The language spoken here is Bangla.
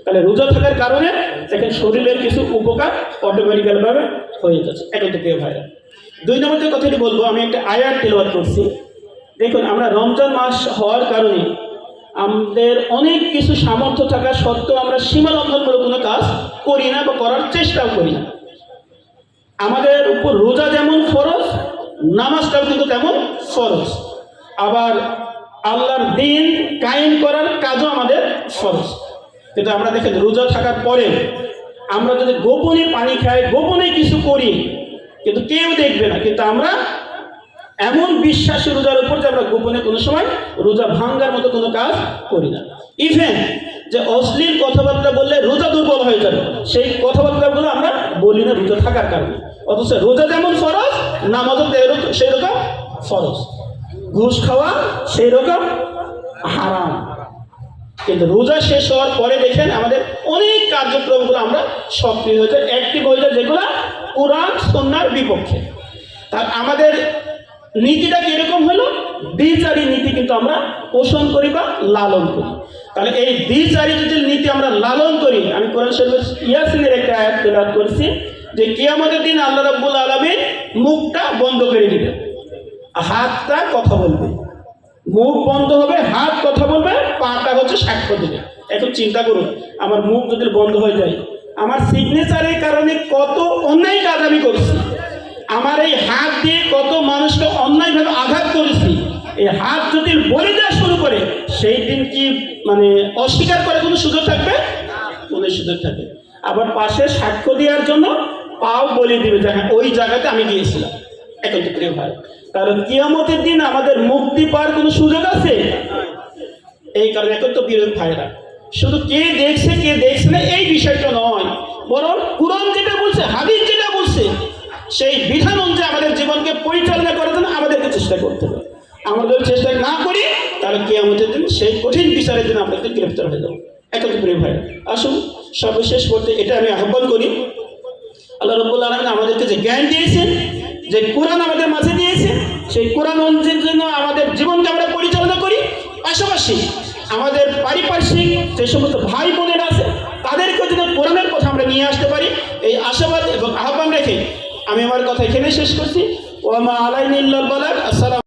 তাহলে রোজা থাকার কারণে দেখেন শরীরের কিছু উপকার অটোমেটিক্যালভাবে হয়ে যাচ্ছে। এখন তো প্রিয় ভাইরা, 2 নম্বর যে কথাটি বলবো, আমি একটা আয়াত তেলাওয়াত করছি। দেখুন, আমরা রমজান মাস হওয়ার কারণে আমাদের অনেক কিছু সামর্থ্য থাকা সত্ত্বেও আমরা সীমা লঙ্ঘন করে কোনো কাজ করি না বা করার চেষ্টাও করি না। আমাদের উপর রোজা যেমন ফরজ, নামাজটাও কিন্তু তেমন ফরজ। আবার আল্লাহর দিন কায়েম করার কাজও আমাদের ফরজ। কিন্তু আমরা দেখেন রোজা থাকার পরে আমরা যদি গোপনে পানি খাই, গোপনে কিছু করি, কিন্তু কেউ দেখবে না, কিন্তু আমরা এমন বিশ্বাসী রোজার উপর যে আমরা গোপনে কোনো সময় রোজা ভাঙ্গার মতো কোনো কাজ করি না। ইভেন যে অশ্লীল কথাবার্তা বললে রোজা দুর্বল হয়ে যাবে, সেই কথাবার্তাগুলো আমরা বলি না রোজা থাকার কারণে। অথচ রোজা যেমন ফরজ, নামাজও সেই রকম ফরজ, ঘুষ খাওয়া সেই রকম হারাম। কিন্তু রোজা শেষ হওয়ার পরে দেখেন আমাদের অনেক কার্যক্রমগুলো আমরা সক্রিয় হয়ে যায়, অ্যাক্টিভ হয়ে যায়, যেগুলো কোরআন সুন্নাহর বিপক্ষে। তার আমাদের নীতিটা কিরকম হলো? দ্বিচারী নীতি কিন্তু আমরা পোষণ করি বা লালন করি। তাহলে এই দ্বিচারী যদি নীতি আমরা লালন করি, আমি কোরআন শরীফ ইয়াসিনের একটা আয়াত তেলাওয়াত করেছি যে কিয়ামতের দিন আল্লাহ রাব্বুল আলামিন মুখটা বন্ধ করে দিবেন, হাতটা কথা বলবে। মুখ বন্ধ হবে, হাত কথা বলবে, পাটা হচ্ছে সাক্ষ্য দেবে। এখন চিন্তা করুন, আমার মুখ যদি বন্ধ হয়ে যায়, আমার সিগনেচারের কারণে কত অন্যায় কাজ আমি করছি, আমার এই হাত দিয়ে কত মানুষকে অন্যায়ভাবে আঘাত করেছি, এই হাত যদি বলে দেওয়া শুরু করে, সেই দিন কি মানে অস্বীকার করে কোনো সুযোগ থাকবে? কোনো সুযোগ থাকবে। আবার পাশে সাক্ষ্য দেওয়ার জন্য পাও বলে দিবে যে হ্যাঁ ওই জায়গাতে আমি গিয়েছিলাম। এখন তো প্রিয় ভাই, কারণ কিয়ামতের দিন আমাদের মুক্তি পাওয়ার কোনো সুযোগ আছে? এই কারণে এখন তো প্রিয় ভাইরা, শুধু কে দেখছে কে দেখছে না এই বিষয়টা নয়, বরং কুরআন যেটা বলছে, হাদিস যেটা বলছে, সেই বিধান অনুযায়ী আমাদের জীবনকে পরিচালনা করার জন্য আমাদেরকে চেষ্টা করতে হবে। আমরা যদি চেষ্টা না করি, তাহলে কিয়ামতের দিন সেই কঠিন বিচারের জন্য আমাদেরকে গ্রেফতার হয়ে যাবো। এখন তো প্রিয় ভাই, আসুন সর্বশেষ করতে এটা আমি আহ্বান করি, আল্লাহ রাব্বুল আলামিন আমাদেরকে যে জ্ঞান দিয়েছেন, যে কোরআন আমাদের মাঝে দিয়েছে, সেই কোরআন অনুযায়ী জন্য আমাদের জীবনকে আমরা পরিচালনা করি। পাশাপাশি আমাদের পারিপার্শ্বিক যে সমস্ত ভাই বোনেরা আছে, তাদেরকে যেন কোরআনের কথা আমরা নিয়ে আসতে পারি, এই আশাবাদ এবং আহ্বান রেখে আমি আমার কথা এখানে শেষ করছি। ওয়া মা আলাইনা ইল্লাল বালাগ। আসসালাম।